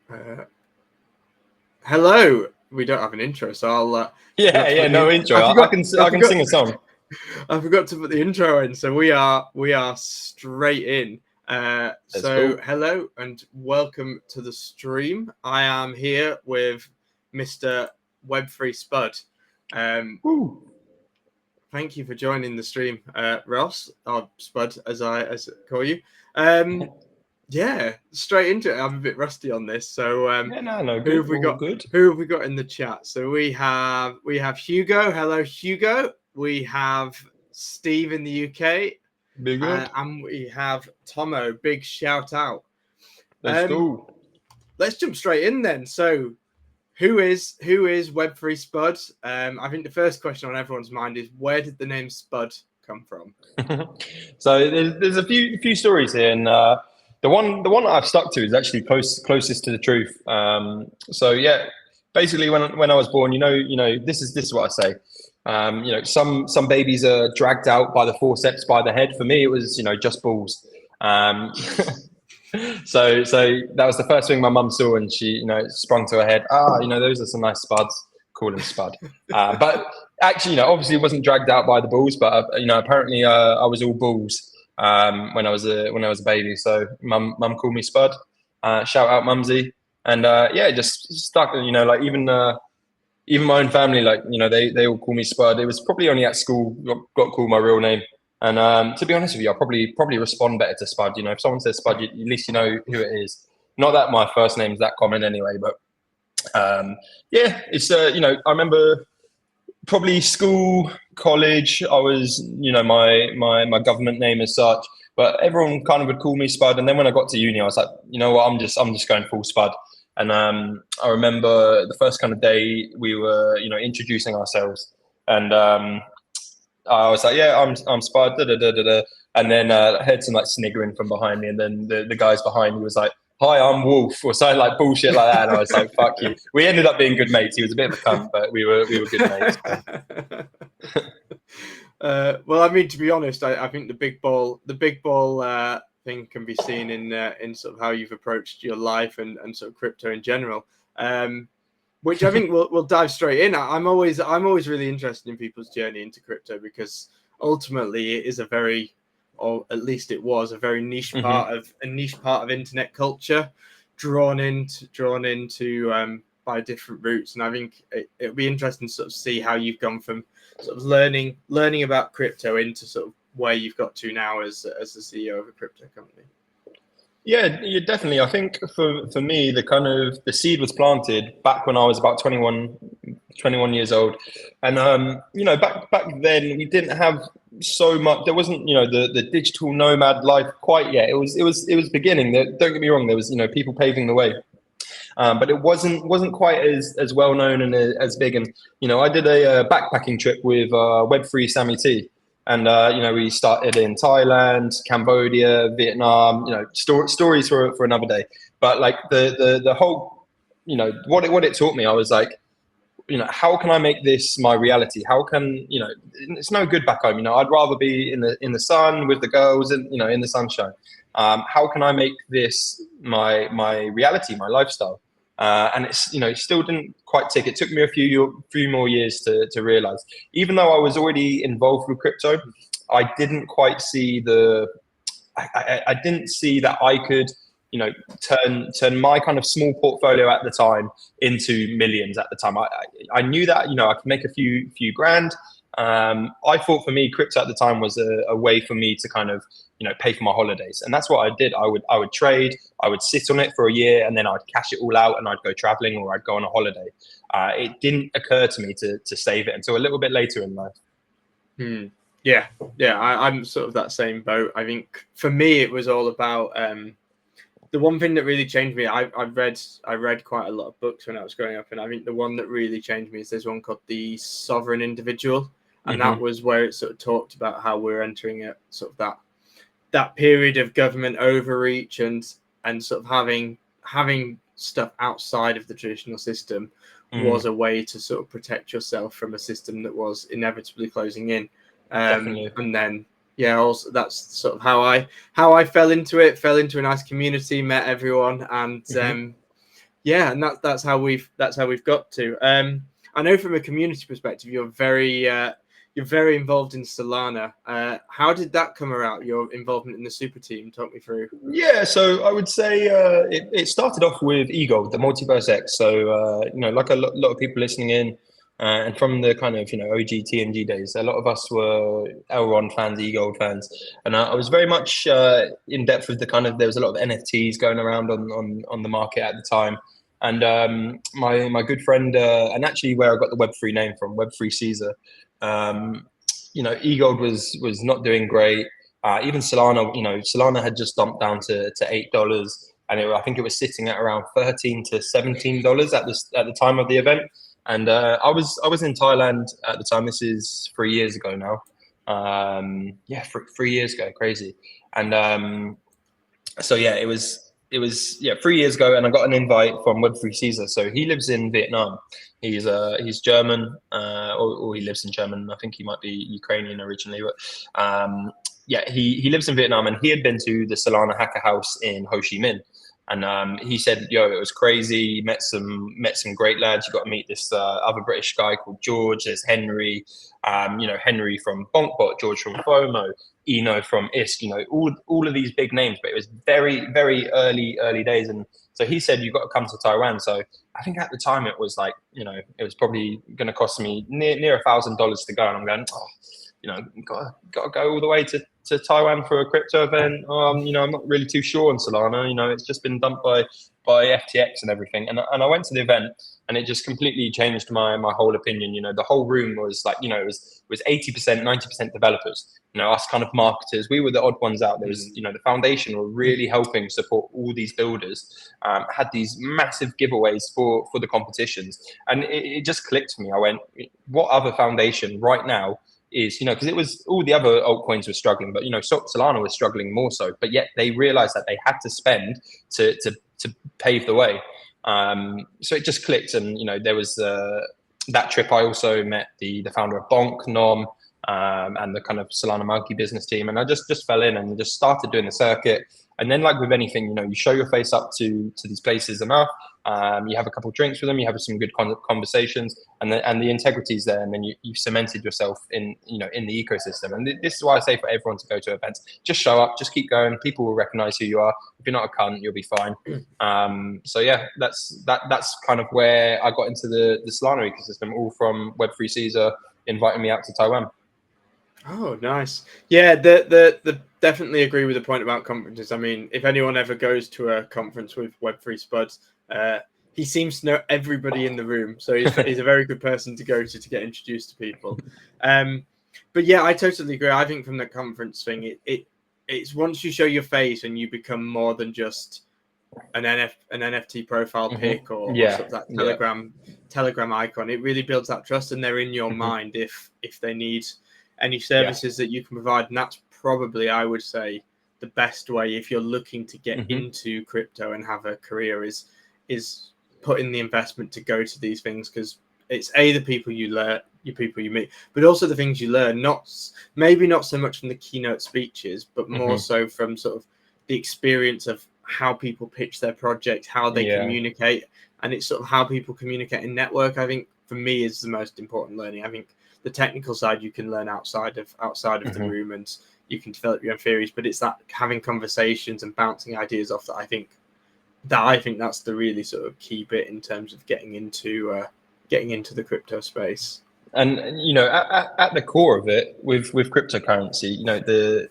Uh, hello. We don't have an intro, so I'll. No intro. I can sing a song. I forgot to put the intro in, so we are straight in. Cool. Hello and welcome to the stream. I am here with Mr. Web3spud. Thank you for joining the stream, Ross, or Spud, as I call you. Yeah, straight into it. I'm a bit rusty on this, so who have we got? Good. Who have we got in the chat? So we have Hugo. Hello, Hugo. We have Steve in the UK, Big up. and we have Tomo. Big shout out. Let's go. Let's jump straight in then. So, who is Web3spud? I think the first question on everyone's mind is, where did the name Spud come from? So there's a few stories here, and the one that I've stuck to is actually closest to the truth. So yeah, basically when I was born, this is what I say. Some babies are dragged out by the forceps by the head. For me, it was just balls. So that was the first thing my mum saw, and she sprung to her head. Those are some nice spuds. Call him Spud. But actually, obviously, it wasn't dragged out by the balls, but apparently, I was all balls when I was a baby. So mum called me Spud. Shout out Mumsy, and just stuck. Even my own family, they all call me Spud. It was probably only at school got called my real name. And to be honest with you, I probably respond better to Spud. If someone says Spud, at least you know who it is. Not that my first name's that common anyway, but it's I remember probably school, college. I was my government name as such, but everyone kind of would call me Spud. And then when I got to uni, I was like, you know what, I'm just going full Spud. And I remember the first kind of day we were introducing ourselves, and I was like, yeah, I'm Spud, da, da, da, da, da. And then I heard some sniggering from behind me, and then the guys behind me was like, hi, I'm Wolf, or something like bullshit like that. And I was like, fuck you. We ended up being good mates. He was a bit of a cunt, but we were good mates. Well, I mean, to be honest, I think the big ball thing can be seen in sort of how you've approached your life and sort of crypto in general. Which I think we'll dive straight in. I'm always really interested in people's journey into crypto, because ultimately it is a very, or at least it was a very niche part of internet culture, drawn into by different routes. And I think it'll be interesting to sort of see how you've gone from sort of learning about crypto into sort of where you've got to now as the CEO of a crypto company. Yeah, definitely. I think for me, the seed was planted back when I was about 21 years old. And, back then we didn't have so much, there wasn't, the digital nomad life quite yet. It was beginning. Don't get me wrong. There was, people paving the way. But it wasn't quite as well known and as big. And, I did a backpacking trip with Web3 Sammy T. And, we started in Thailand, Cambodia, Vietnam, stories for another day. But the whole, what it taught me, I was like, how can I make this my reality? How can, it's no good back home. I'd rather be in the sun with the girls and, in the sunshine. How can I make this my reality, my lifestyle? And it's, it still didn't quite tick. It took me a few more years to realize. Even though I was already involved with crypto, I didn't quite see I didn't see that I could, turn my kind of small portfolio at the time into millions at the time. I knew that, I could make a few grand. I thought for me, crypto at the time was a way for me to kind of, pay for my holidays. And that's what I did. I would trade, I would sit on it for a year, and then I'd cash it all out and I'd go traveling or I'd go on a holiday. It didn't occur to me to save it until a little bit later in life. Yeah. I'm sort of that same boat. I think for me, it was all about, the one thing that really changed me, I read quite a lot of books when I was growing up, and I think the one that really changed me is there's one called The Sovereign Individual, and that was where it sort of talked about how we're entering a sort of that period of government overreach and sort of having stuff outside of the traditional system was a way to sort of protect yourself from a system that was inevitably closing in. And then also that's sort of how I fell into it. Fell into a nice community, met everyone, and Yeah, and that's how we've got to. I know from a community perspective, you're very involved in Solana. How did that come about? Your involvement in the super team? Talk me through. Yeah, so I would say it started off with Eagle, the Multiverse X. So like a lot of people listening in, and from the kind of OG TNG days, a lot of us were Elrond fans, Eagle fans, and I was very much in depth with the kind of, there was a lot of NFTs going around on the market at the time. And my good friend, and actually where I got the Web3 name from, Web3 Eagle was not doing great. Even Solana, Solana had just dumped down to $8, and I think it was sitting at around $13 to $17 at the time of the event. And I was in Thailand at the time. This is 3 years ago now. 3 years ago, crazy. And so yeah, it was 3 years ago, and I got an invite from Web3 So he lives in Vietnam. He's German, or he lives in German. I think he might be Ukrainian originally, but he lives in Vietnam, and he had been to the Solana Hacker House in Ho Chi Minh. And he said, "Yo, it was crazy. Met some great lads. You got to meet this other British guy called George. There's Henry, Henry from Bonkbot, George from FOMO, Eno from ISK. All of these big names. But it was very, very early days. And so he said, "You got to come to Taiwan." So I think at the time it was like, it was probably going to cost me near $1,000 to go, and I'm going, got to go all the way to Taiwan for a crypto event. I'm not really too sure on Solana. It's just been dumped by FTX and everything. And I went to the event, and it just completely changed my whole opinion. The whole room was like, it was 80%, 90% developers. Us kind of marketers, we were the odd ones out. There was, the foundation were really helping support all these builders. Had these massive giveaways for the competitions, and it just clicked for me. I went, what other foundation right now is, because it was, all the other altcoins were struggling, but Solana was struggling more so, but yet they realized that they had to spend to pave the way. So it just clicked. And there was that trip. I also met the founder of Bonk, Nom, and the kind of Solana Monkey business team, and I just fell in and just started doing the circuit. And then, like with anything, you show your face up to these places enough. You have a couple of drinks with them, you have some good conversations, and the integrity is there, and then you've cemented yourself in the ecosystem. And this is why I say for everyone to go to events, just show up, just keep going. People will recognize who you are. If you're not a cunt, you'll be fine. So yeah, that's kind of where I got into the Solana ecosystem, all from Web3 Caesar inviting me out to Taiwan. Oh, nice. Yeah, the definitely agree with the point about conferences. I mean, if anyone ever goes to a conference with Web3spud, he seems to know everybody in the room. So he's a very good person to go to get introduced to people. But yeah, I totally agree. I think from the conference thing, it's once you show your face and you become more than just an NFT profile pic or sort of that Telegram icon, it really builds that trust, and they're in your mind if they need any services that you can provide. And that's probably, I would say, the best way if you're looking to get into crypto and have a career is put in the investment to go to these things, because it's the people you learn, your people you meet, but also the things you learn, maybe not so much from the keynote speeches, but more so from sort of the experience of how people pitch their project, how they communicate, and it's sort of how people communicate and network. I think for me is the most important learning. I think the technical side you can learn outside of the room, and you can develop your own theories, but it's that having conversations and bouncing ideas off that I think that's the really sort of key bit in terms of getting into the crypto space. And at the core of it, with cryptocurrency,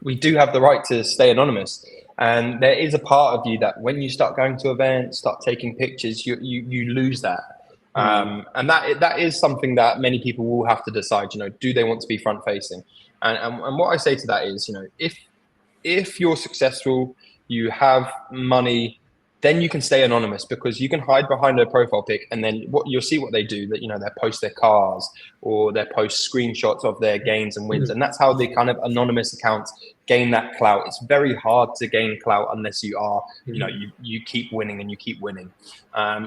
we do have the right to stay anonymous, and there is a part of you that when you start going to events, start taking pictures, you lose that. And that is something that many people will have to decide. Do they want to be front facing? And what I say to that is, if you're successful, you have money, then you can stay anonymous, because you can hide behind a profile pic, and then you'll see what they do, that they post their cars or they post screenshots of their gains and wins, and that's how the kind of anonymous accounts gain that clout. It's very hard to gain clout unless you are, you keep winning and you keep winning.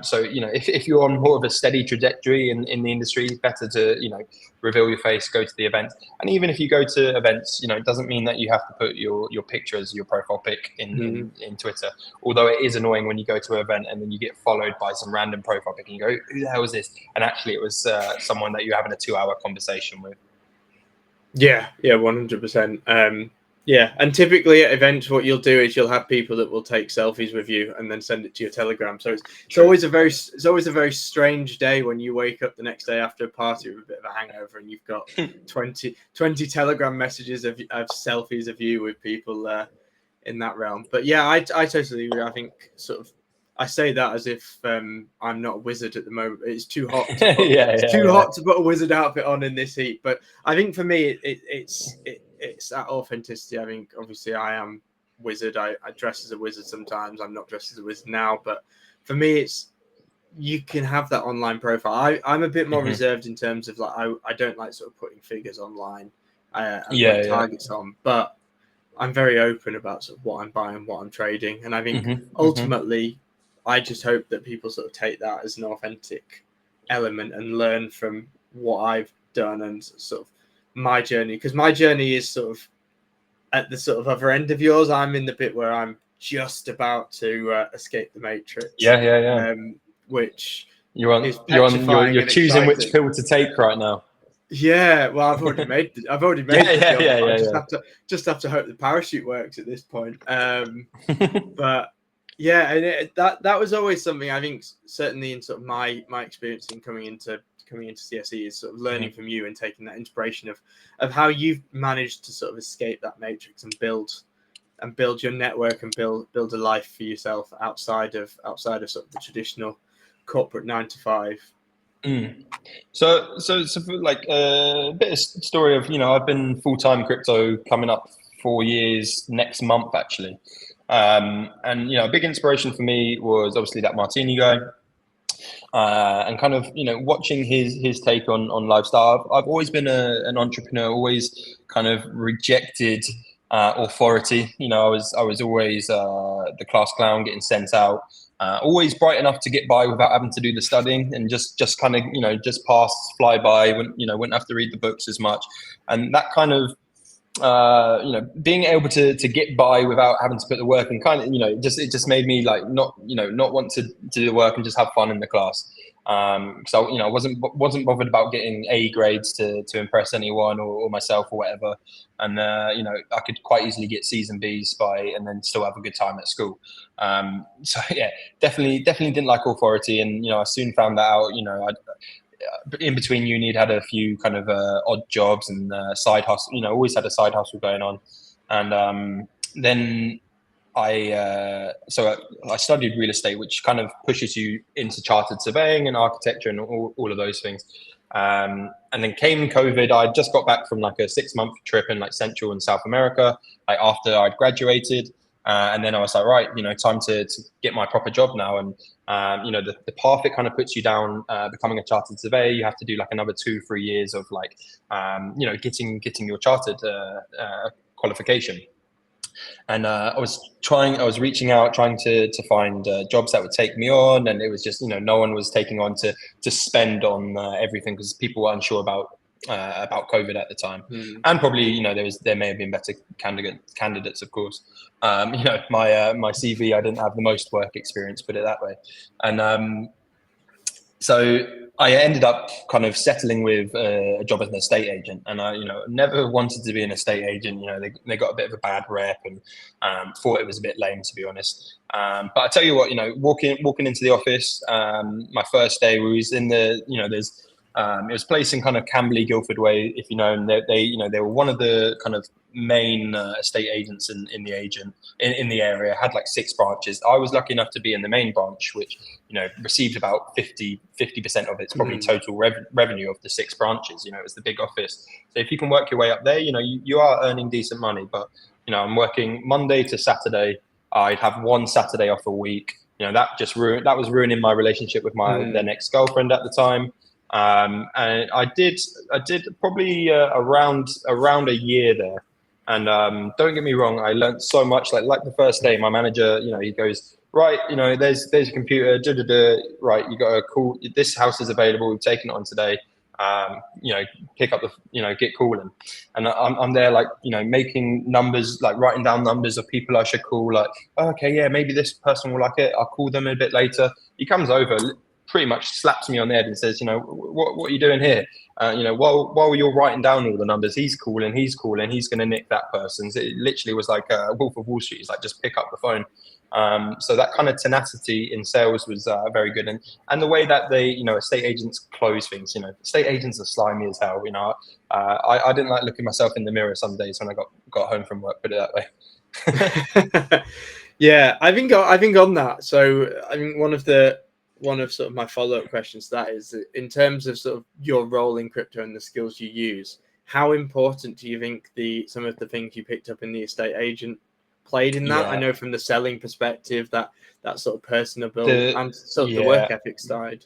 So, if you're on more of a steady trajectory in the industry, it's better to, reveal your face, go to the events. And even if you go to events, it doesn't mean that you have to put your picture as your profile pic in Twitter. Although it is annoying when you go to an event and then you get followed by some random profile pic and you go, who the hell is this? And actually it was someone that you're having a 2-hour conversation with. Yeah, 100%. Yeah, and typically at events, what you'll do is you'll have people that will take selfies with you and then send it to your Telegram. So it's always a very strange day when you wake up the next day after a party with a bit of a hangover and you've got 20 Telegram messages of selfies of you with people in that realm. But yeah, I totally agree. I think I say that as if I'm not a wizard at the moment. It's too hot. It's too hot to put a wizard outfit on in this heat. But I think for me, it's that authenticity. I think obviously I am wizard. I dress as a wizard sometimes. I'm not dressed as a wizard now. But for me, it's you can have that online profile. I'm a bit more reserved in terms of I don't like sort of putting figures online and putting targets on. But I'm very open about sort of what I'm buying, what I'm trading. And I think ultimately, I just hope that people sort of take that as an authentic element and learn from what I've done and sort of my journey. Because my journey is sort of at the sort of other end of yours. I'm in the bit where I'm just about to escape the matrix. Which you're choosing exciting. Which pill to take right now. Yeah, well, I've already made the jump. Just have to hope the parachute works at this point. But yeah, and that was always something I think certainly in sort of my experience in coming into CSE is sort of learning from you and taking that inspiration of how you've managed to sort of escape that matrix and build your network and build a life for yourself outside of sort of the traditional corporate 9 to 5. So for like a bit of story of, I've been full-time crypto coming up 4 years next month, actually. And, a big inspiration for me was obviously that Martini guy. And kind of, watching his take on lifestyle. I've always been an entrepreneur, always kind of rejected authority. I was always the class clown, getting sent out. Always bright enough to get by without having to do the studying, and just kind of just pass, fly by. Wouldn't have to read the books as much, and that kind of being able to get by without having to put the work in, kind of it just made me like not want to do the work and just have fun in the class. So I wasn't bothered about getting A grades to impress anyone or myself or whatever, and I could quite easily get C's and B's and then still have a good time at school. So yeah, definitely didn't like authority, and I soon found that out. In between uni, had a few kind of odd jobs and side hustle. Always had a side hustle going on, and then I studied real estate, which kind of pushes you into chartered surveying and architecture and all of those things. And then came COVID. I just got back from like a 6-month trip in like Central and South America, like after I'd graduated. And then I was like, right, time to get my proper job now. And, the path it kind of puts you down, becoming a chartered surveyor, you have to do like another 2-3 years of like, getting your chartered qualification. And I was reaching out, trying to find jobs that would take me on. And it was just, no one was taking on to spend on everything because people were unsure about COVID at the time. And probably, there may have been better candidates, of course. My CV, I didn't have the most work experience, put it that way. And so I ended up kind of settling with a job as an estate agent, and I, never wanted to be an estate agent. They got a bit of a bad rep, and thought it was a bit lame, to be honest. But I tell you what, walking into the office, my first day, we was in the, there's. It was placed in kind of Camberley, Guildford way, if you know, and they were one of the kind of main estate agents in the area. Had like 6 branches. I was lucky enough to be in the main branch, which received about 50% of its probably total revenue of the 6 branches. It was the big office. So if you can work your way up there, you are earning decent money. But I'm working Monday to Saturday. I'd have 1 Saturday off a week. That was ruining my relationship with my then ex-girlfriend at the time. And I did probably around a year there. And don't get me wrong, I learned so much. Like the first day, my manager, he goes, right, there's a computer, right, you got to call, this house is available, we've taken it on today. Pick up get calling. And I'm there, like, making numbers, like writing down numbers of people I should call, like, oh, okay, yeah, maybe this person will like it, I'll call them a bit later. He comes over, pretty much slaps me on the head and says, what are you doing here? While you're writing down all the numbers, he's calling, he's going to nick that person. So it literally was like Wolf of Wall Street. He's like, just pick up the phone. So that kind of tenacity in sales was very good. And the way that they, estate agents close things, estate agents are slimy as hell. I didn't like looking myself in the mirror some days when I got home from work, put it that way. Yeah, I think on that. So I think one of sort of my follow-up questions to that is, in terms of sort of your role in crypto and the skills you use, how important do you think some of the things you picked up in the estate agent played in that? Yeah. I know from the selling perspective that sort of personable and sort of the work ethic side.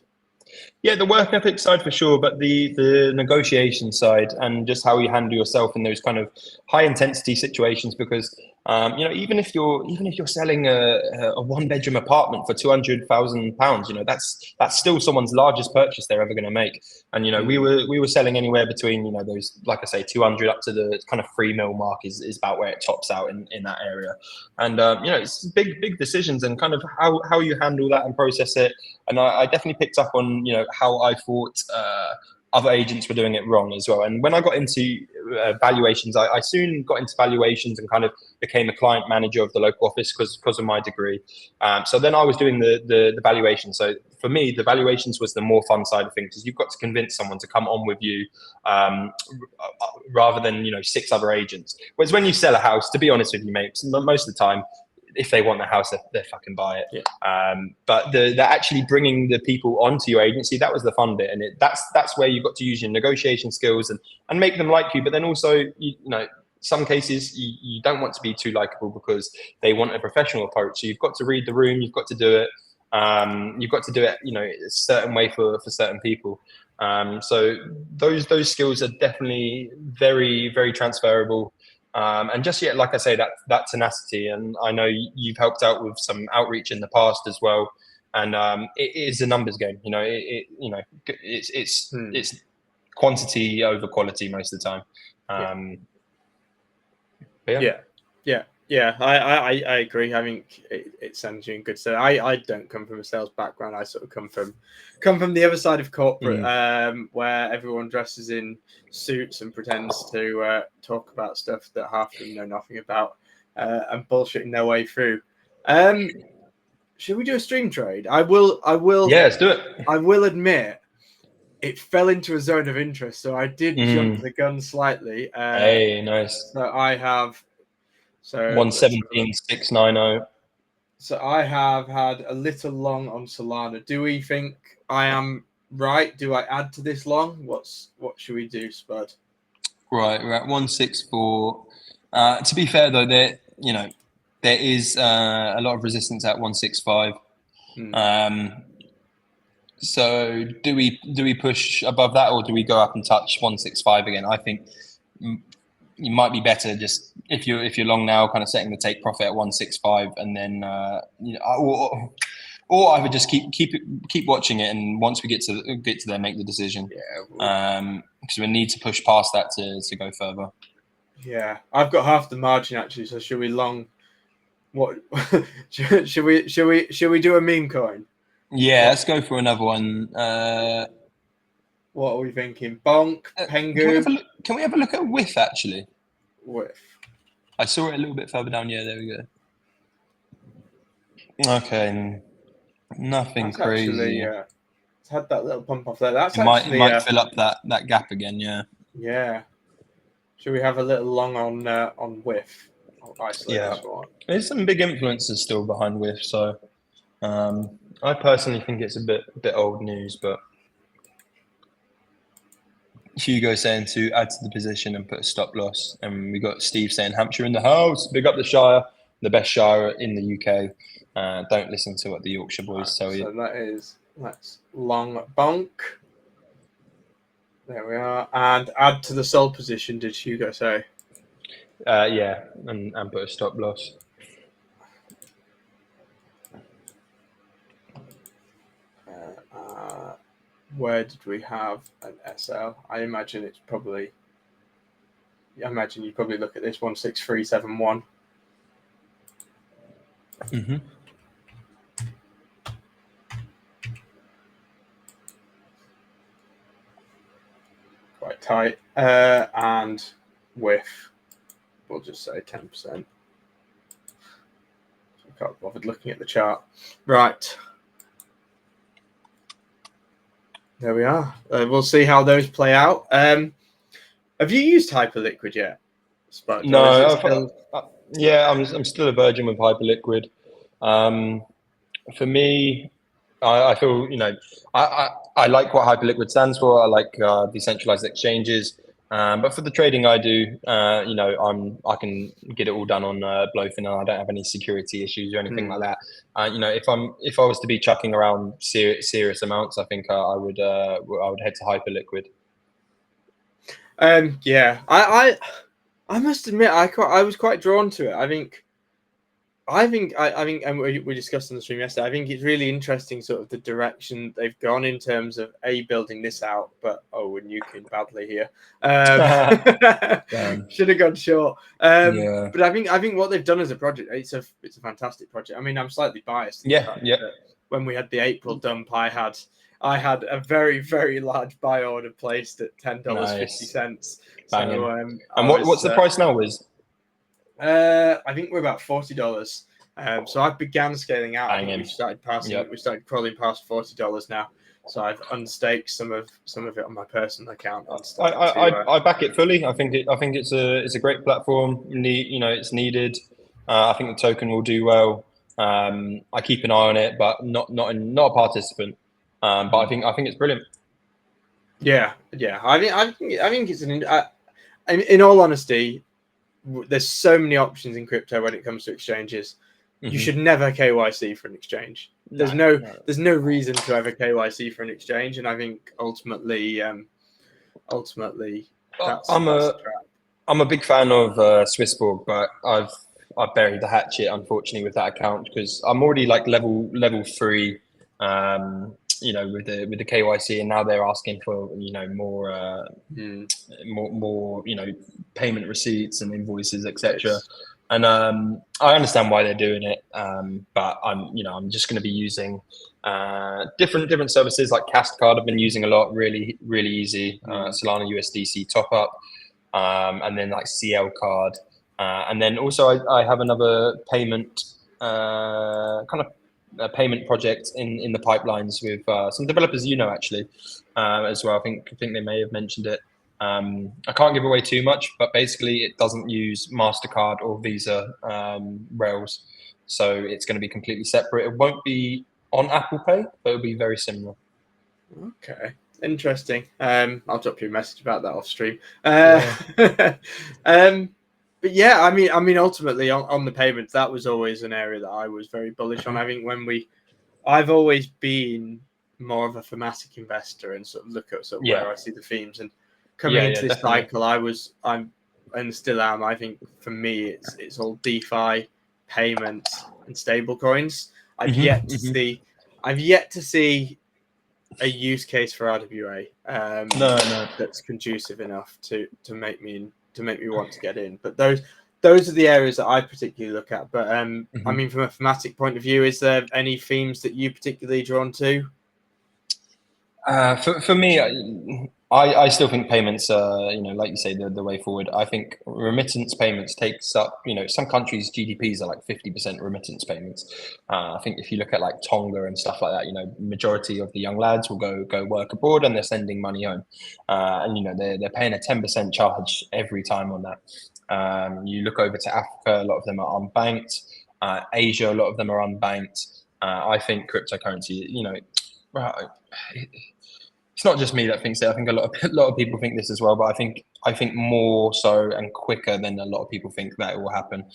Yeah, the work ethic side for sure, but the negotiation side and just how you handle yourself in those kind of high intensity situations, because even if you're selling a one bedroom apartment for £200,000, that's still someone's largest purchase they're ever going to make. And we were selling anywhere between those, like I say, 200 up to the kind of 3 mil mark is about where it tops out in that area. And it's big decisions, and kind of how you handle that and process it. And I definitely picked up on how I thought other agents were doing it wrong as well. And when I got into valuations, I soon got into valuations and kind of became a client manager of the local office because of my degree. So then I was doing the valuation. So for me, the valuations was the more fun side of things, because you've got to convince someone to come on with you rather than 6 other agents. Whereas when you sell a house, to be honest with you, mate, most of the time, if they want the house, they fucking buy it. Yeah. But the actually bringing the people onto your agency, that was the fun bit, and that's where you've got to use your negotiation skills and make them like you. But then also, some cases you don't want to be too likable because they want a professional approach. So you've got to read the room, you've got to do it. You've got to do it, a certain way for certain people. So those skills are definitely very, very transferable. And just yet, like I say, that tenacity, and I know you've helped out with some outreach in the past as well. And it is a numbers game, it's quantity over quality most of the time. Yeah. I agree. I think it sends you in good stead. I don't come from a sales background. I sort of come from the other side of corporate, where everyone dresses in suits and pretends to talk about stuff that half of them know nothing about, and bullshitting their way through. Should we do a stream trade? I will. Yeah, let's do it. I will admit, it fell into a zone of interest, so I did jump the gun slightly. Hey, nice. So I have. So 117,690. So I have had a little long on Solana. Do we think I am right? Do I add to this long? What should we do, Spud? Right, we're at 164. To be fair though, there is a lot of resistance at 165. So do we push above that, or do we go up and touch 165 again? I think you might be better just if you're long now, kind of setting the take profit at 165, and then or I would just keep watching it, and once we get to there, make the decision. Yeah. Because we need to push past that to go further. Yeah, I've got half the margin actually. So should we long? What should we do a meme coin? Yeah, let's go for another one. What are we thinking? Bonk, Pengu. Can we have a look at Whiff actually? Whiff. I saw it a little bit further down. Yeah, there we go. Okay, nothing That's crazy. Actually, it's had that little pump off there. That's it actually might fill up that gap again. Yeah. Yeah. Should we have a little long on Whiff? Yeah. There's some big influences still behind Whiff, so I personally think it's a bit old news, but Hugo saying to add to the position and put a stop loss, and we got Steve saying Hampshire in the house, big up the Shire, the best Shire in the UK. Don't listen to what the Yorkshire boys tell you. So that's long bonk. There we are, and add to the sold position. Did Hugo say? Yeah, and put a stop loss. Where did we have an SL? I imagine it's probably. I imagine you probably look at this 16371. Mm-hmm. Quite tight, and with, we'll just say 10%. I can't bother looking at the chart. Right. There we are. We'll see how those play out. Have you used Hyperliquid yet, Spud? No, Still... yeah, I'm still a virgin with Hyperliquid. For me, I feel, I like what Hyperliquid stands for. I like decentralized exchanges. But for the trading I do, I can get it all done on Blowfin, and I don't have any security issues or anything like that. If I was to be chucking around serious amounts, I think I would head to Hyperliquid. Yeah, I must admit, I was quite drawn to it. I think, and we discussed on the stream yesterday. I think it's really interesting, sort of the direction they've gone in terms of building this out. But we're nuking badly here. Should have gone short. Yeah. But I think what they've done as a project, it's a fantastic project. I mean, I'm slightly biased. Yeah. When we had the April dump, I had a very, very large buy order placed at $10.50. Nice. So, and what's the price now, Wiz? I think we're about $40. So I began scaling out. I think we started crawling past $40 now. So I've unstaked some of it on my personal account. I back it fully. I think it's a great platform. It's needed. I think the token will do well. I keep an eye on it, but not a participant. But I think it's brilliant. Yeah. I think it's in all honesty, there's so many options in crypto when it comes to exchanges. You should never KYC for an exchange. There's no reason to ever KYC for an exchange, and I think ultimately that's I'm a big fan of Swissborg, but I've buried the hatchet, unfortunately, with that account because I'm already like level 3, with the KYC, and now they're asking for more payment receipts and invoices, etc. And I understand why they're doing it, but I'm just going to be using different services like Castcard. I've been using a lot, really easy. Solana USDC top up, and then like CL card, and then also I have another payment a payment project in the pipelines with some developers actually as well. I think they may have mentioned it. I can't give away too much, but basically it doesn't use MasterCard or Visa rails, so it's going to be completely separate. It won't be on Apple Pay, but it'll be very similar. Okay, interesting. I'll drop you a message about that off stream. But yeah, I mean, ultimately on the payments, that was always an area that I was very bullish on. I think I've always been more of a thematic investor and sort of look at where I see the themes, and coming into this cycle, I'm and still am. I think for me, it's all DeFi, payments, and stable coins. I've yet to see a use case for RWA that's conducive enough to make me want to get in. But those are the areas that I particularly look at. But I mean, from a thematic point of view, is there any themes that you particularly drawn to? For me, I still think payments are, like you say, the way forward. I think remittance payments takes up, some countries' GDPs are like 50% remittance payments. I think if you look at like Tonga and stuff like that, majority of the young lads will go work abroad and they're sending money home. And, they're paying a 10% charge every time on that. You look over to Africa, a lot of them are unbanked. Asia, a lot of them are unbanked. I think cryptocurrency, it's not just me that thinks it. I think a lot of people think this as well. But I think more so and quicker than a lot of people think that it will happen.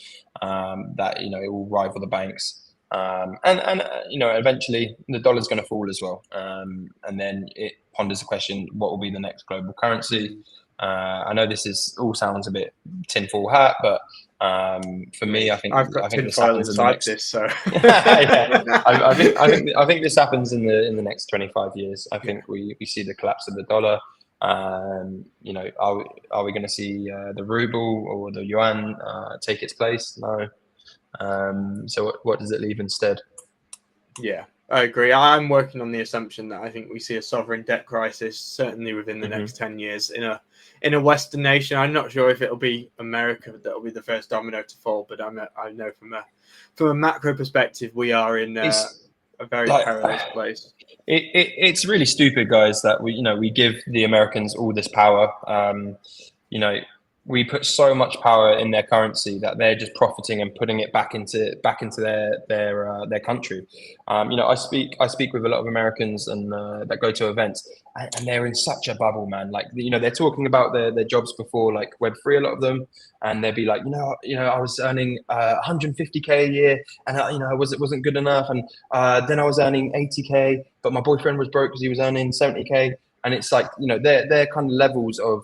That it will rival the banks, and eventually the dollar's going to fall as well. And then it ponders the question: what will be the next global currency? I know this is all sounds a bit tinfoil hat, but for me, I've got I think this tinfoil happens in the inside next. this, so Yeah, I think this happens in the next 25 years. I think we see the collapse of the dollar. You know, are we going to see the ruble or the yuan take its place? No. So what does it leave instead? yeah, I agree. I'm working on the assumption that I think we see a sovereign debt crisis certainly within the next 10 years in a Western nation. I'm not sure if it'll be America that'll be the first domino to fall, but I know from a macro perspective, we are in It's a very like perilous place. it's really stupid, guys, that we give the Americans all this power. You know, we put so much power in their currency that they're just profiting and putting it back into their country. You know, I speak with a lot of Americans and that go to events, and they're in such a bubble, man. Like, you know, they're talking about their jobs before, like Web3, a lot of them, and they'd be like, I was earning 150K a year, and you know, it wasn't good enough, and then I was earning 80K, but my boyfriend was broke because he was earning 70K. And it's like, you know, their kind of levels of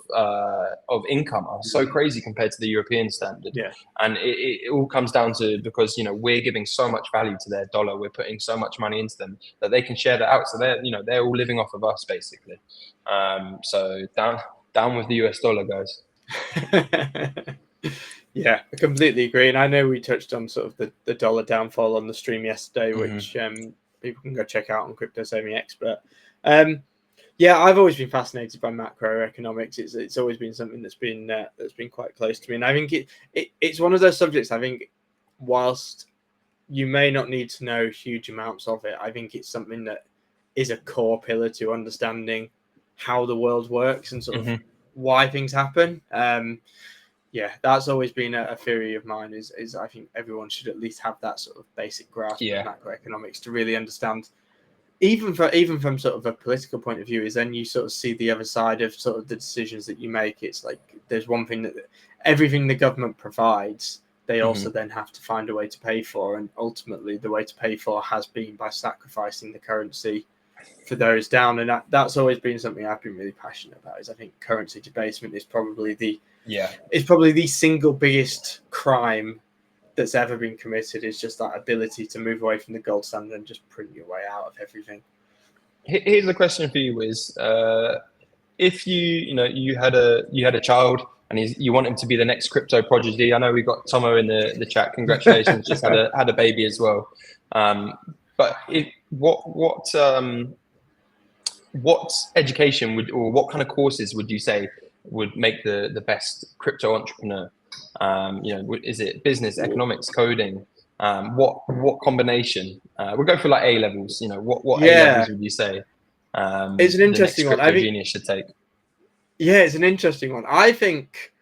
income are so crazy compared to the European standard. Yeah. And it all comes down to, because, you know, we're giving so much value to their dollar, we're putting so much money into them that they can share that out. So they're all living off of us, basically. So down with the US dollar, guys. Yeah, I completely agree. And I know we touched on sort of the dollar downfall on the stream yesterday, which people can go check out on CryptoSavingExpert. Yeah, I've always been fascinated by macroeconomics. It's always been something that's been quite close to me, and I think it's one of those subjects. I think whilst you may not need to know huge amounts of it, I think it's something that is a core pillar to understanding how the world works and sort of why things happen. Yeah, that's always been a theory of mine. Is I think everyone should at least have that sort of basic grasp of macroeconomics to really understand. Even from sort of a political point of view, is then you sort of see the other side of sort of the decisions that you make. It's like there's one thing that everything the government provides, they also then have to find a way to pay for, and ultimately the way to pay for has been by sacrificing the currency for those down, and that's always been something I've been really passionate about. Is I think currency debasement is probably the single biggest crime that's ever been committed, is just that ability to move away from the gold standard and just print your way out of everything. Here's a question for you: Is if you had a child and you want him to be the next crypto prodigy? I know we got Tomo in the chat. Congratulations, just had a baby as well. But what education or what kind of courses would you say would make the best crypto entrepreneur? Is it business, economics, coding? What combination? We'll go for like A levels. You know, what A levels would you say? It's an interesting one. I think genius should take. Yeah, it's an interesting one. I think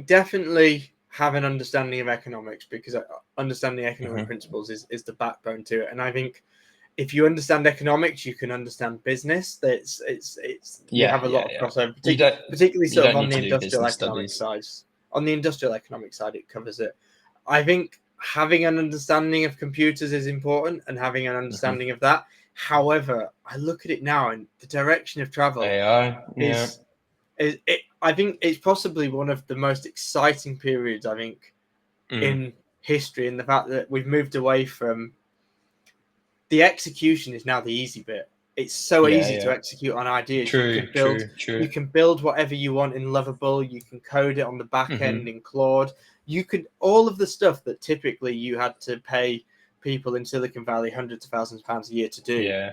definitely have an understanding of economics, because understanding economic principles is the backbone to it. And I think if you understand economics, you can understand business. You have a lot of crossover, particularly sort of on the industrial economic side. On the industrial economic side, it covers it. I think having an understanding of computers is important, and having an understanding of that. However, I look at it now, and the direction of travel AI I think it's possibly one of the most exciting periods, I think, in history, in the fact that we've moved away from the execution is now the easy bit. It's so easy to execute on ideas. True. You can build whatever you want in Lovable. You can code it on the back end in Claude. You could, all of the stuff that typically you had to pay people in Silicon Valley hundreds of thousands of pounds a year to do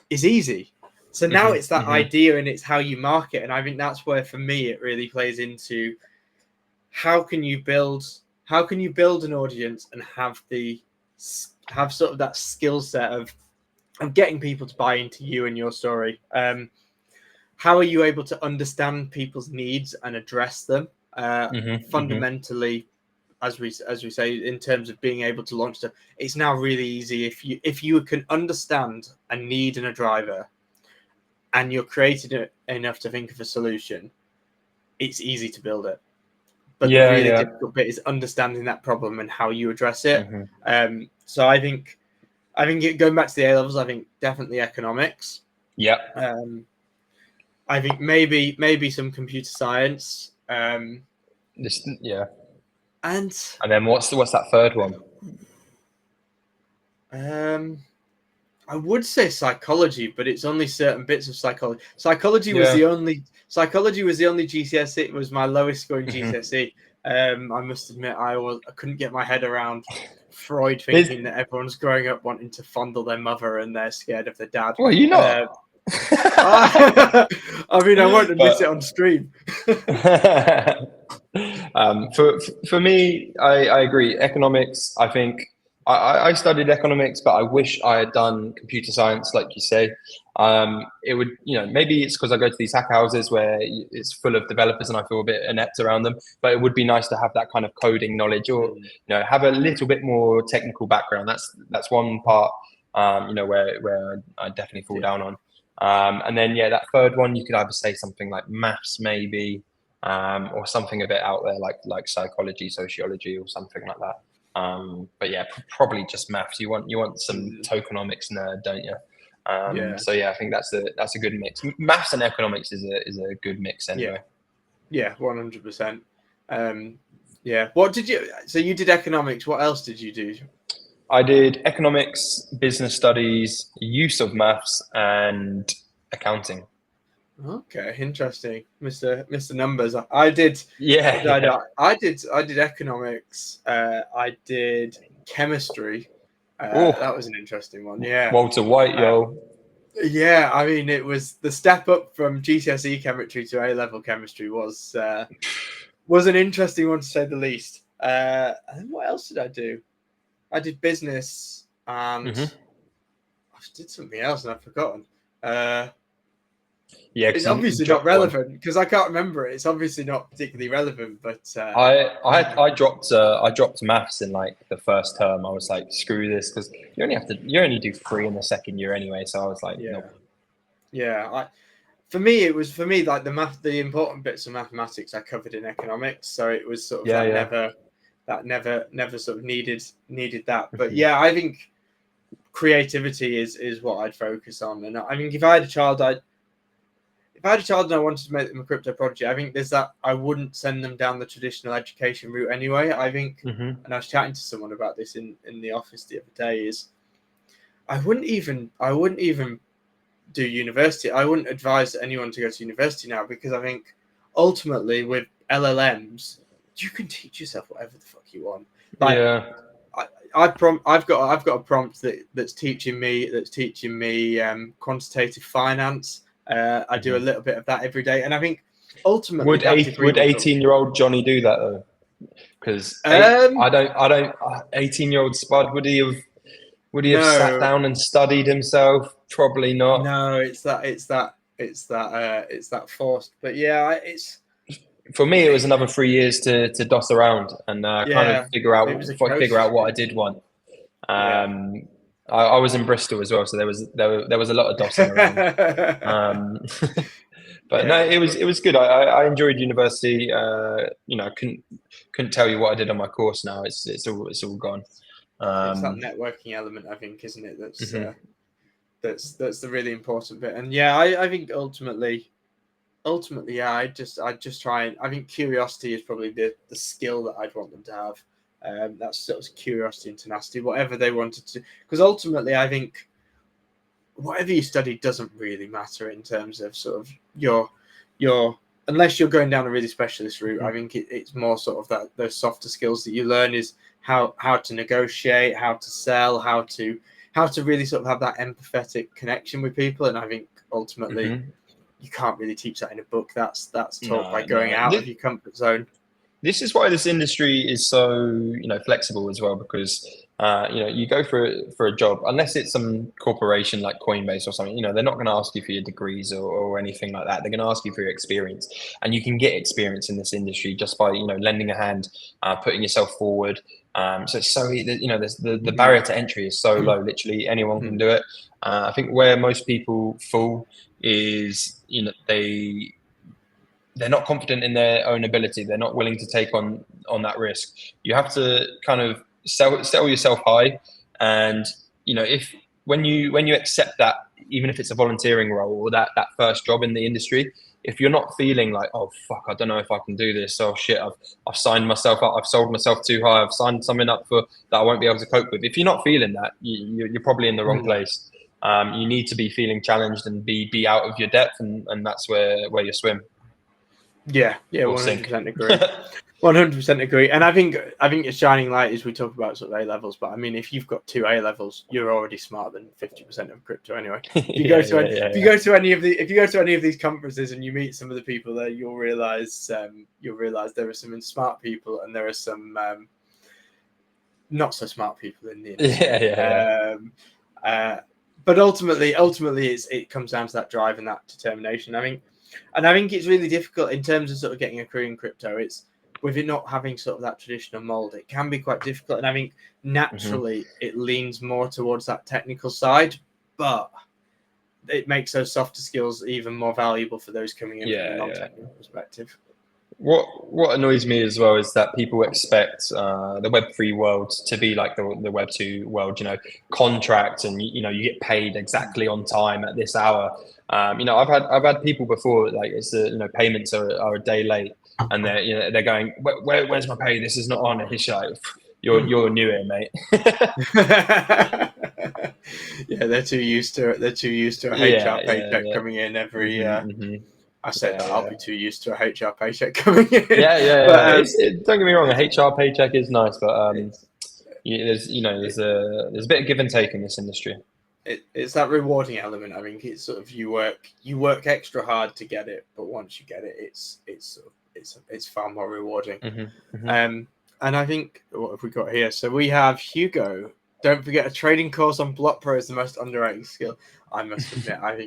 is easy. So now it's that idea, and it's how you market. And I think that's where, for me, it really plays into how can you build an audience and have sort of that skill set of getting people to buy into you and your story. How are you able to understand people's needs and address them fundamentally? As we say, in terms of being able to launch stuff, it's now really easy if you can understand a need and a driver, and you're creative enough to think of a solution. It's easy to build it, but the really difficult bit is understanding that problem and how you address it. So I think going back to the A levels, I think definitely economics. I think maybe some computer science. Yeah. And then what's that third one? I would say psychology, but it's only certain bits of psychology. Psychology was Yeah. the only GCSE. It was my lowest scoring Mhm. GCSE. I must admit, I couldn't get my head around Freud thinking that everyone's growing up wanting to fondle their mother and they're scared of their dad. Well, you not. I mean, I won't admit But it on stream. for me, I agree. Economics, I think I studied economics, but I wish I had done computer science, like you say. It would, maybe it's because I go to these hack houses where it's full of developers and I feel a bit inept around them. But it would be nice to have that kind of coding knowledge, or have a little bit more technical background. That's one part, where I definitely fall down on. And then that third one, you could either say something like maths, maybe. Or something a bit out there like psychology, sociology, or something like that. But probably just maths. You want some tokenomics nerd, don't you? So I think that's a good mix. Maths and economics is a good mix anyway. Yeah, 100%. What did you? So you did economics. What else did you do? I did economics, business studies, use of maths, and accounting. Okay, interesting, Mr. Numbers. I did. I did economics. I did chemistry. That was an interesting one. Yeah, Walter White, yo. Yeah, I mean, it was the step up from GCSE chemistry to A-level chemistry was an interesting one to say the least. And then what else did I do? I did business and I did something else and I've forgotten. It's obviously not relevant because I can't remember it. It's obviously not particularly relevant, but I dropped maths in like the first term. I was like, screw this, because you only do 3 in the second year anyway. So I was like, nope. For me like the important bits of mathematics I covered in economics, so it was sort of never sort of needed that. But I think creativity is what I'd focus on. And I think if I had a child and I wanted to make them a crypto prodigy, I think there's that I wouldn't send them down the traditional education route anyway. I think, and I was chatting to someone about this in the office the other day, is I wouldn't even do university. I wouldn't advise anyone to go to university now, because I think ultimately with LLMs, you can teach yourself whatever the fuck you want. I've got a prompt that's teaching me quantitative finance. I do a little bit of that every day, and I think ultimately would 18-year-old Johnny do that though? Because I don't. 18-year-old Spud, would he have sat down and studied himself? Probably not. No, it's that forced. But it's. For me, it was another 3 years to dot around and kind of figure out what I did want. I was in Bristol as well, so there was a lot of dotting around. But no, it was good. I enjoyed university. Couldn't tell you what I did on my course now. It's all gone. It's that networking element, I think, isn't it? That's the really important bit. And I think ultimately, I just try and I think curiosity is probably the skill that I'd want them to have. That's sort of curiosity and tenacity, whatever they wanted to. Because ultimately, I think whatever you study doesn't really matter in terms of sort of your unless you're going down a really specialist route. I think it's more sort of that those softer skills that you learn is how to negotiate, how to sell, how to really sort of have that empathetic connection with people. And I think ultimately you can't really teach that in a book. That's taught by going out of your comfort zone. This is why this industry is so flexible as well, because you go for a job, unless it's some corporation like Coinbase or something, they're not going to ask you for your degrees or anything like that. They're going to ask you for your experience, and you can get experience in this industry just by lending a hand, putting yourself forward. So it's so the barrier to entry is so low. Literally anyone can do it. I think where most people fall is they're not confident in their own ability. They're not willing to take on that risk. You have to kind of sell yourself high, and if when you accept that, even if it's a volunteering role or that first job in the industry, if you're not feeling like, oh fuck, I don't know if I can do this, oh shit, I've signed myself up, I've sold myself too high, I've signed something up for that I won't be able to cope with. If you're not feeling that, you're probably in the wrong place. You need to be feeling challenged and be out of your depth, and that's where you swim. Yeah, 100% agree. 100% agree. And I think a shining light is we talk about sort of A levels, but I mean, if you've got 2 A levels, you're already smarter than 50% of crypto anyway. If you go to any of these conferences and you meet some of the people there, you'll realize there are some smart people and there are some not so smart people in the industry. But ultimately, it comes down to that drive and that determination. I think it's really difficult in terms of sort of getting a career in crypto. It's with it not having sort of that traditional mold, it can be quite difficult. And I think naturally it leans more towards that technical side, but it makes those softer skills even more valuable for those coming in from a non-technical perspective. What annoys me as well is that people expect the Web3 world to be like the Web2 world, contract, and you get paid exactly on time at this hour. I've had people before, like it's payments are a day late, and they're going, where's my pay? This is not on. It's like, you're new here, mate. Yeah, they're too used to it. They're too used to a HR paycheck coming in every. I said that I'll be too used to a HR paycheck coming in. But, don't get me wrong, a HR paycheck is nice, but there's a bit of give and take in this industry. It's that rewarding element. I think it's sort of you work extra hard to get it, but once you get it, it's far more rewarding. And I think what have we got here? So we have Hugo. Don't forget, a trading course on Block Pro is the most underrated skill. I must admit, I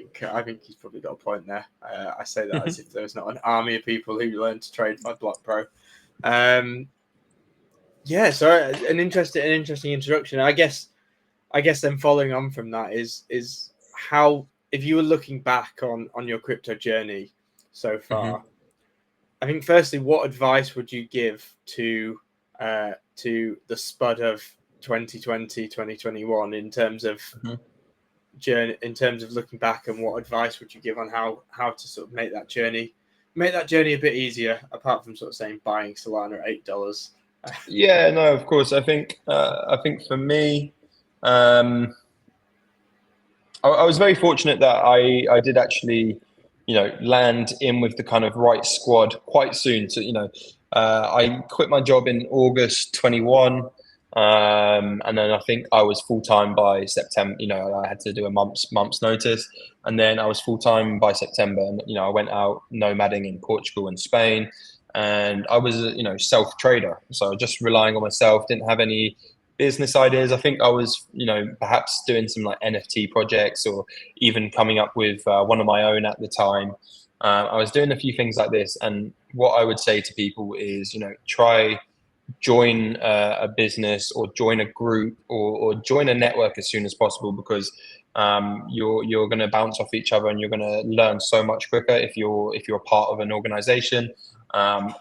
think he's probably got a point there. I say that as if there's not an army of people who learn to trade by Block Pro. So an interesting introduction. I guess then following on from that is how, if you were looking back on your crypto journey so far, I think firstly, what advice would you give to the spud of 2020, 2021 in terms of journey, in terms of looking back, and what advice would you give on how to sort of make that journey a bit easier, apart from sort of saying buying Solana at $8? Yeah, no, of course. I think for me, I was very fortunate that I did actually, land in with the kind of right squad quite soon. So, I quit my job in August 21. And then I think I was full-time by September. I had to do a month's notice, and then I was full-time by September. And I went out nomading in Portugal and Spain, and I was self-trader, so just relying on myself. Didn't have any business ideas. I think I was perhaps doing some like NFT projects, or even coming up with one of my own at the time. I was doing a few things like this, and what I would say to people is try join a business, or join a group, or join a network as soon as possible, because you're going to bounce off each other, and you're going to learn so much quicker if you're part of an organization,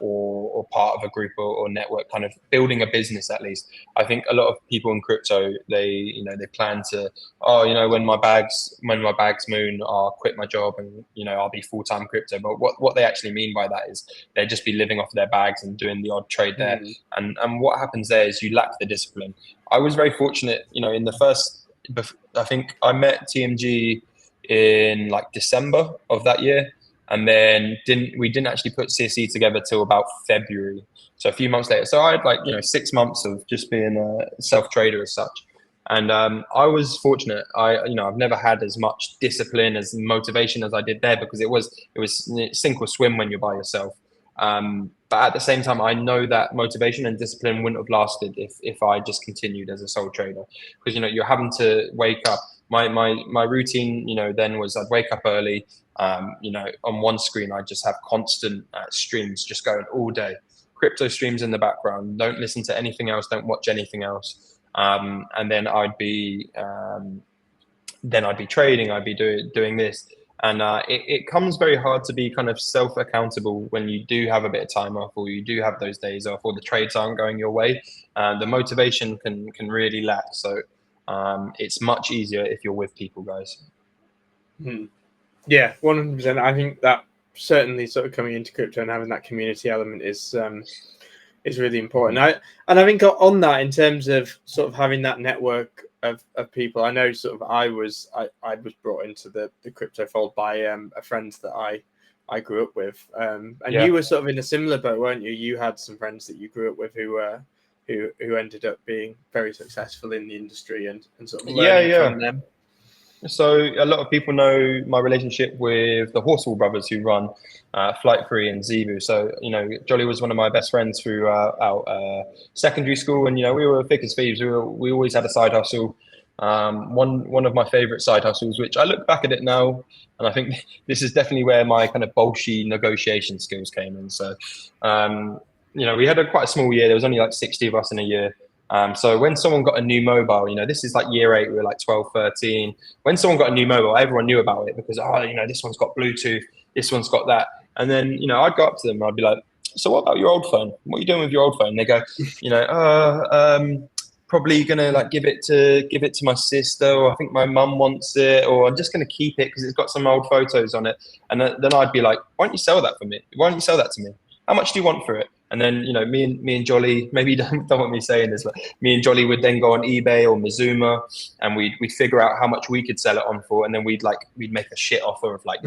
or part of a group or network, kind of building a business. At least I think a lot of people in crypto, they plan to, when my bags moon, I'll quit my job and I'll be full-time crypto. But what they actually mean by that is they'll just be living off their bags and doing the odd trade there. And what happens there is you lack the discipline. I was very fortunate, in the first, I think I met TMG in like December of that year. And then we didn't actually put CSE together till about February, so a few months later. So I had 6 months of just being a self-trader as such, and I was fortunate. I've never had as much discipline, as motivation as I did there, because it was sink or swim when you're by yourself. But at the same time, I know that motivation and discipline wouldn't have lasted if I just continued as a sole trader, because you're having to wake up. My routine, then was I'd wake up early. On one screen, I just have constant streams just going all day, crypto streams in the background. Don't listen to anything else. Don't watch anything else. And then I'd be trading. I'd be doing this, and it comes very hard to be kind of self-accountable when you do have a bit of time off, or you do have those days off, or the trades aren't going your way. The motivation can really lack. So it's much easier if you're with people, guys. Yeah, 100%. I think that certainly sort of coming into crypto and having that community element is really important. I think on that, in terms of sort of having that network of people, I know sort of I was brought into the crypto fold by a friend that I grew up with, and you were sort of in a similar boat, weren't you? You had some friends that you grew up with who ended up being very successful in the industry and sort of learning from them. So a lot of people know my relationship with the Horsfall brothers who run Flight Free and Zebu. So, Jolly was one of my best friends through our secondary school, and, we were thick as thieves. We always had a side hustle. One of my favorite side hustles, which I look back at it now, and I think this is definitely where my kind of bolshy negotiation skills came in. So, we had quite a small year. There was only like 60 of us in a year. So when someone got a new mobile, this is like year 8, we were like 12, 13. When someone got a new mobile, everyone knew about it because, this one's got Bluetooth, this one's got that. And then, I'd go up to them, I'd be like, so what about your old phone? What are you doing with your old phone? And they go, probably gonna like give it to my sister, or I think my mum wants it, or I'm just gonna keep it because it's got some old photos on it. And then I'd be like, why don't you sell that for me? Why don't you sell that to me? How much do you want for it? And then, me and Jolly, maybe you don't want me saying this, but me and Jolly would then go on eBay or Mazuma, and we'd figure out how much we could sell it on for. And then we'd make a shit offer of like,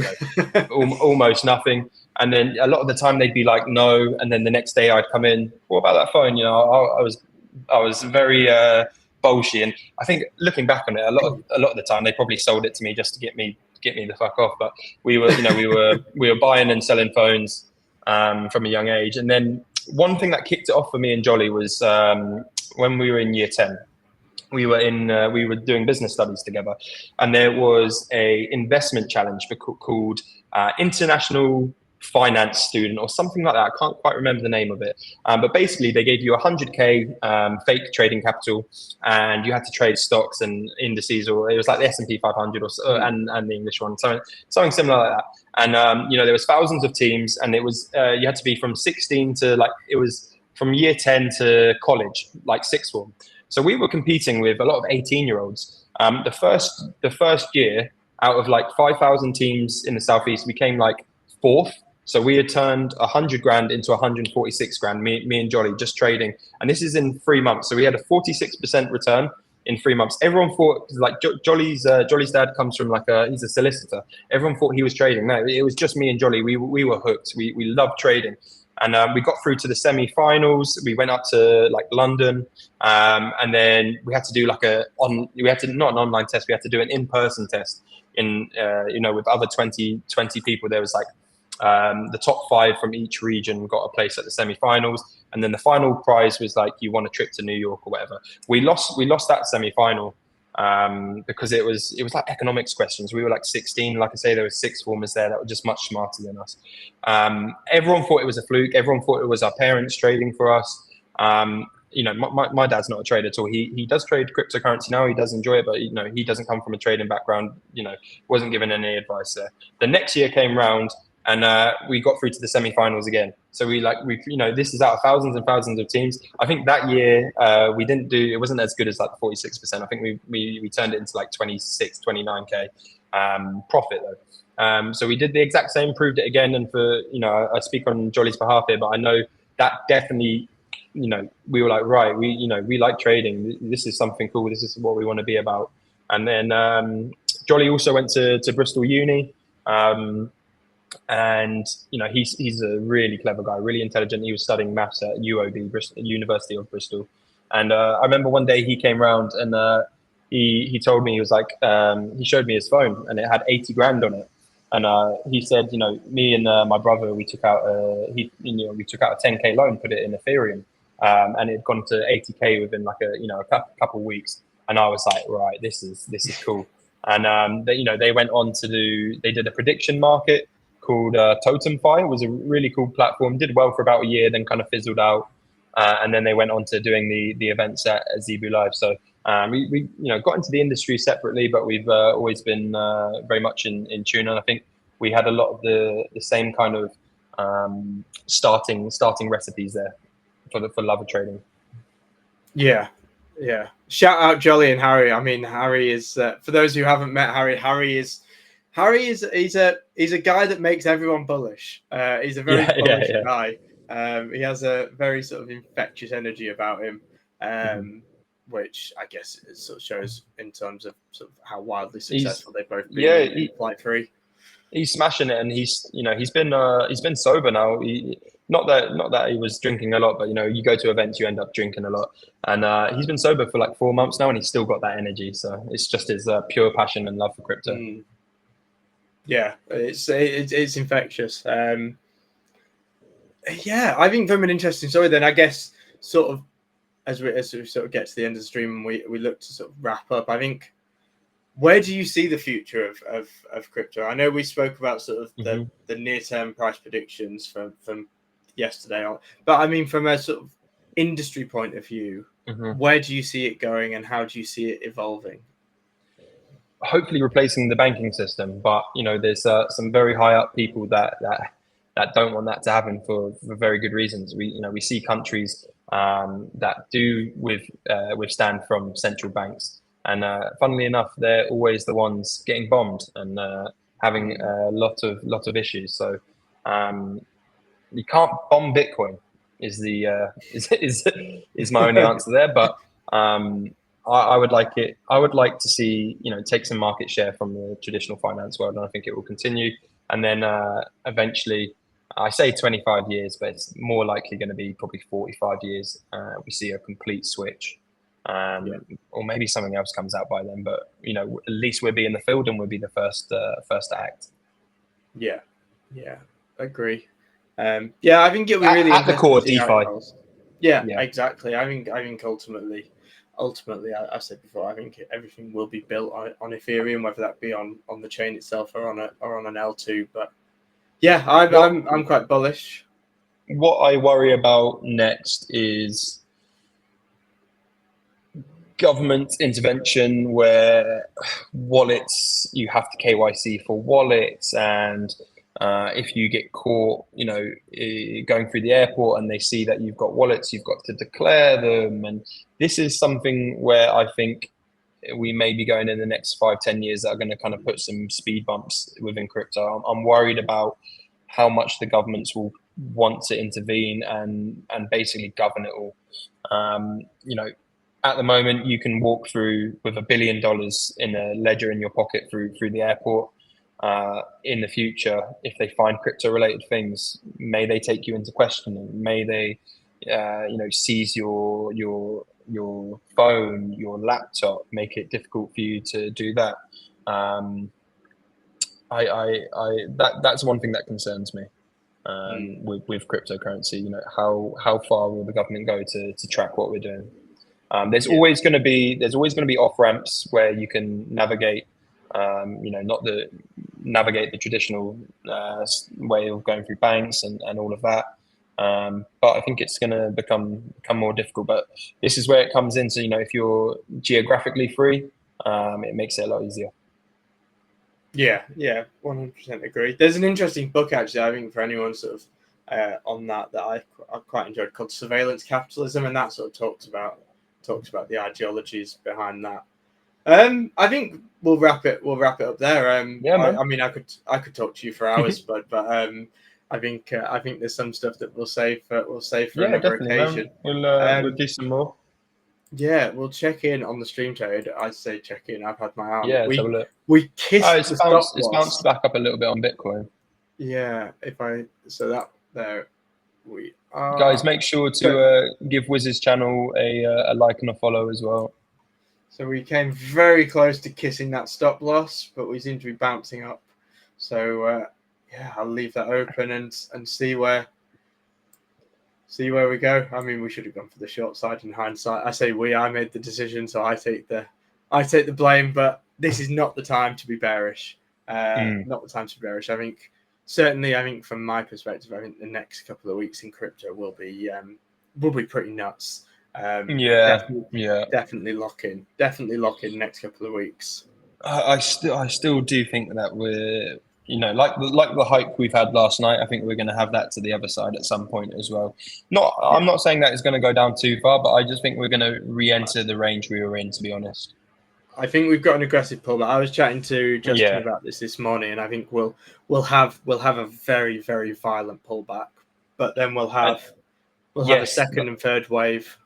almost nothing. And then a lot of the time they'd be like, no. And then the next day I'd come in, what about that phone? I was very bolshy. And I think looking back on it, a lot of the time they probably sold it to me just to get me the fuck off. But we were buying and selling phones from a young age. And then one thing that kicked it off for me and Jolly was when we were in year 10. We were doing business studies together, and there was a investment challenge called International Finance Student or something like that. I can't quite remember the name of it, but basically they gave you 100k fake trading capital, and you had to trade stocks and indices, or it was like the S&P 500 and the English one, something similar like that. And there was thousands of teams, and it was you had to be from 16 to it was from year 10 to college, like sixth form. So we were competing with a lot of 18-year-olds. The first year, out of like 5,000 teams in the Southeast, we came like 4th. So we had turned 100 grand into 146 grand, me and Jolly, just trading. And this is in 3 months. So we had a 46% return in 3 months. Everyone thought, like, Jolly's dad comes from he's a solicitor. Everyone thought he was trading. No, it was just me and Jolly. We were hooked. We loved trading. And we got through to the semi-finals. We went up to London, and then we had to do not an online test. We had to do an in-person test with other 20 people. There was the top 5 from each region got a place at the semi-finals, and then the final prize was you won a trip to New York or whatever. We lost that semi-final because it was like economics questions. We were 16. Like I say, there were 6 formers there that were just much smarter than us. Everyone thought it was a fluke. Everyone thought it was our parents trading for us. My dad's not a trader at all. He does trade cryptocurrency now. He does enjoy it, but he doesn't come from a trading background. Wasn't given any advice there. The next year came round, and we got through to the semi-finals again. So we this is out of thousands and thousands of teams. I think that year we didn't do. It wasn't as good as the 46%. I think we turned it into 26, 29k profit though. So we did the exact same, proved it again. And for I speak on Jolly's behalf here, but I know that definitely we were right. We like trading. This is something cool. This is what we want to be about. And then Jolly also went to Bristol Uni. And he's a really clever guy, really intelligent. He was studying maths at UOB, University of Bristol. And I remember one day he came round and he told me, he was he showed me his phone and it had 80 grand on it. And he said, me and my brother, we took out a 10k loan, put it in Ethereum, and it had gone to 80k within a couple of weeks. And I was like, right, this is cool. And they went on they did a prediction market called TotemFi. It was a really cool platform. Did well for about a year, then kind of fizzled out, and then they went on to doing the events at Zebu Live. So we got into the industry separately, but we've always been very much in tune. And I think we had a lot of the same kind of starting recipes there for love of trading. Yeah. Shout out Jolly and Harry. I mean, Harry is for those who haven't met Harry. Harry Harry is he's a guy that makes everyone bullish. He's a very bullish guy. He has a very sort of infectious energy about him, which I guess it sort of shows in terms of sort of how wildly successful they've both been in Flight 3. He's smashing it, and he's been sober now. Not that he was drinking a lot, but you go to events, you end up drinking a lot, and he's been sober for like 4 months now, and he's still got that energy. So it's just his pure passion and love for crypto. Yeah, it's infectious. Yeah, I think from an interesting story, then I guess sort of as we sort of get to the end of the stream and we look to sort of wrap up, I think, where do you see the future of crypto? I know we spoke about sort of the near-term price predictions from yesterday on, but I mean, from a sort of industry point of view, where do you see it going and how do you see it evolving? Hopefully replacing the banking system, but there's some very high up people that don't want that to happen for very good reasons. We see countries that do withstand from central banks, and funnily enough, they're always the ones getting bombed and having a lot of issues. So you can't bomb Bitcoin is my only answer there, but I would like it. I would like to see take some market share from the traditional finance world, and I think it will continue. And then eventually, I say 25 years, but it's more likely going to be probably 45 years. We see a complete switch, or maybe something else comes out by then. But at least we'll be in the field and we'll be the first to act. Yeah, agree. I think it'll be really at the core DeFi. Yeah, exactly. I think ultimately, I said before, I think everything will be built on Ethereum, whether that be on the chain itself or on an L2. But yeah, I'm quite bullish. What I worry about next is government intervention, where wallets, you have to KYC for wallets, and if you get caught, going through the airport and they see that you've got wallets, you've got to declare them. And this is something where I think we may be going in the next 5-10 years that are going to kind of put some speed bumps within crypto. I'm worried about how much the governments will want to intervene and basically govern it all. At the moment, you can walk through with $1 billion in a ledger in your pocket through the airport. In the future, if they find crypto-related things, may they take you into questioning? May they, seize your phone, your laptop, make it difficult for you to do that? That's one thing that concerns me with cryptocurrency. How far will the government go to track what we're doing? There's always going to be off ramps where you can navigate. Not navigate the traditional way of going through banks and all of that. But I think it's going to become more difficult. But this is where it comes into, if you're geographically free, it makes it a lot easier. Yeah, 100% agree. There's an interesting book, actually, I think, for anyone sort of on that I quite enjoyed, called Surveillance Capitalism, and that sort of talks about the ideologies behind that. I think we'll wrap it up there. I mean, I could talk to you for hours, but I think there's some stuff that we'll save for another occasion. We'll do some more. Yeah, we'll check in on the stream trade. I say check in. I've had my arm. Yeah, let's have a look. We kissed the stop loss. It's bounced back up a little bit on Bitcoin. Yeah, we are. Guys, make sure to give Wiz's channel a like and a follow as well. So we came very close to kissing that stop loss, but we seem to be bouncing up. So I'll leave that open and see where we go. I mean, we should have gone for the short side in hindsight. I say I made the decision, so I take the blame. But this is not the time to be bearish. Not the time to be bearish. I think from my perspective, I think the next couple of weeks in crypto will be pretty nuts. Definitely lock in next couple of weeks. I still do think that we're like the hype we've had last night. I think we're going to have that to the other side at some point as well. I'm not saying that it's going to go down too far, but I just think we're going to re-enter the range we were in, to be honest. I think we've got an aggressive pullback. I was chatting to Justin Yeah. about this morning, and I think we'll have a very, very violent pullback, but then we'll have a Yes. second and third wave.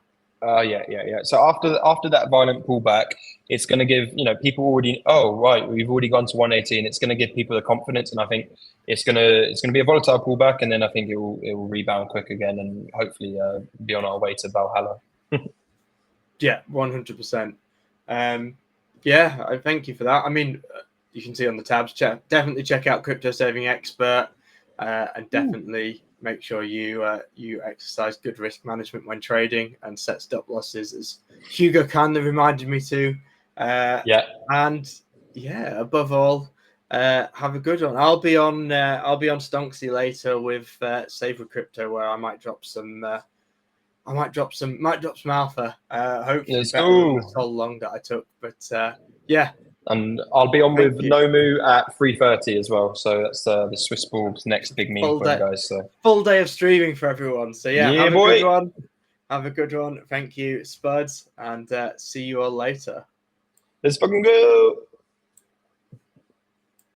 Yeah. So after that violent pullback, it's going to give people already. Oh, right, we've already gone to 118. It's going to give people the confidence, and I think it's going to be a volatile pullback, and then I think it will rebound quick again, and hopefully be on our way to Valhalla. Yeah, 100%. Yeah, I thank you for that. I mean, you can see on the tabs. Definitely check out Crypto Saving Expert, and definitely make sure you exercise good risk management when trading and set stop losses, as Hugo kindly reminded me to. And yeah, above all, have a good one. I'll be on Stonksy later with Save with Crypto, where I might drop some. Might drop some alpha. Hopefully better than the Sol Long that I took. But yeah. And I'll be on with Nomu at 3:30 as well. So that's the Swiss Bulb's next big meme for you guys. So full day of streaming for everyone. So yeah, have a good one. Have a good one. Thank you, Spuds, and see you all later. Let's fucking go.